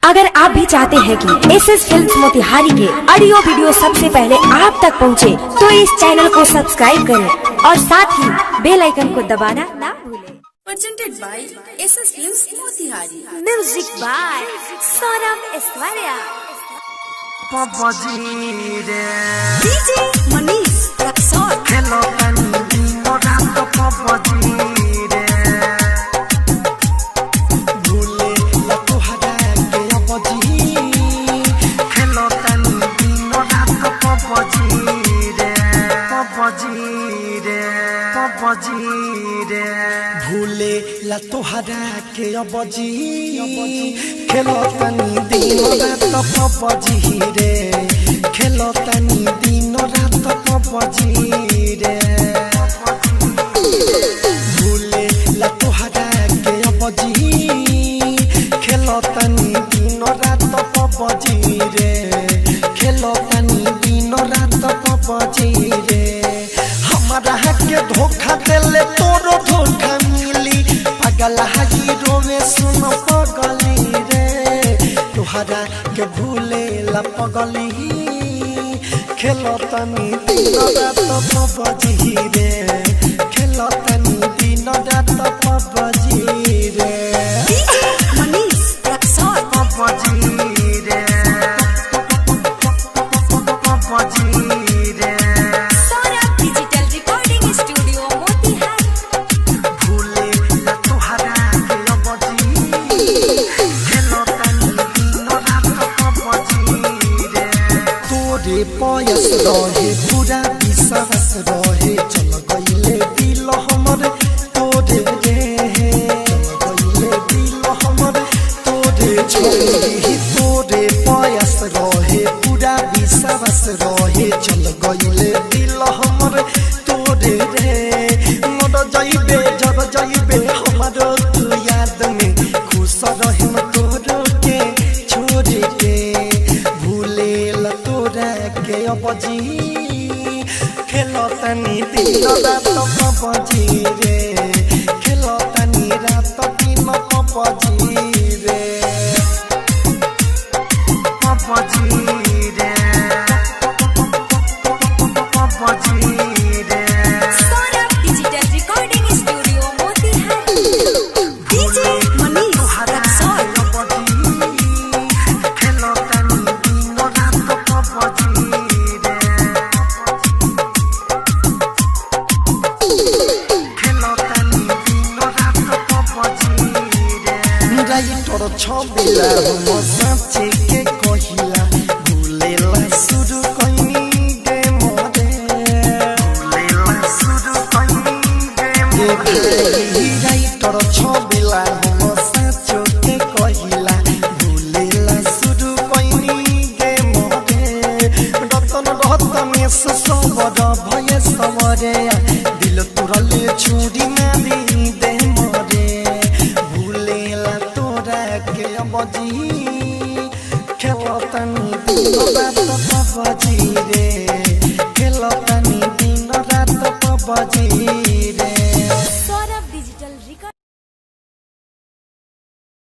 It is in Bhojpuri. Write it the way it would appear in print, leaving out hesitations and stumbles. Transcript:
अगर आप भी चाहते हैं कि एसएस फिल्म्स मोतिहारी के ऑडियो वीडियो सबसे पहले आप तक पहुंचे, तो इस चैनल को सब्सक्राइब करें और साथ ही बेल आइकन को दबाना ना भूलें। Presented by SS Films Motihari. Music by Saurabh Aishwarya. DJ Manish Raksol. Hello Andy, Morando Popoji re. Bhule la tuhara ke apoji. Hello Andy, Morando Popoji re. Popoji re. Popoji re. Bhule la tuhara ke apoji. Hello Andy, Morando Popoji re. Hello Andy, Morando Popoji re. भूले ला तोहरा के अबजी खेलो तनी दिन रात पबजी रे खेलो तनी दिन रात पबजी रे हमारा के धोखा देले तोरो धोखा मिली पागल हाजी रोवे सुन पगली रे तोहरा के भूले ला पगली खेलो तनी दिन रात पबजी रे खेलो तनी दिन रात पबजी रे DJ Manish Raksol. पबजी रे पबजी रे Saurabh Digital Recording Studio Motihari. भूले ला तोहरा के अबजी खेलो तनी दिन रात पबजी रे तोरे पयस रहे पूरा विश्वास रहे चल गइले दिल हमर तोरे रे चल गइले दिल हमर तोरे छोड़ी तोरे पयस रहे पूरा विश्वास रहे चल गइले दिल हमर तोरे रे मोर जाइबे जब जाइबे हमर तू याद में खुश रहिम तोरो के छोड़ के भूले ला तोरा के अबजी खेलो तनी दिन रात पबजी रे खेलो तनी रात दिन पबजी रे पबजी रे पबजी रे Saurabh Digital Recording Studio Motihari. DJ Manish Raksol. खेलो तनी दिन रात पबजी रे खेलो तनी दिन रात पबजी रे राइटर छबिला हम साँचे के कहिला भूलेला शुरू कइनी गे मोरे भूलेला शुरू कइनी गे मोरे राइटर छबिला हम साँचो के कहिला भूलेला शुरू कइनी गे मोरे रतन रतनेश सबर भय समरे दिल तुरले छुरी मारी दे मोरे भूलेला तोरा के अबजी खेलो तनी दिन रात पबजी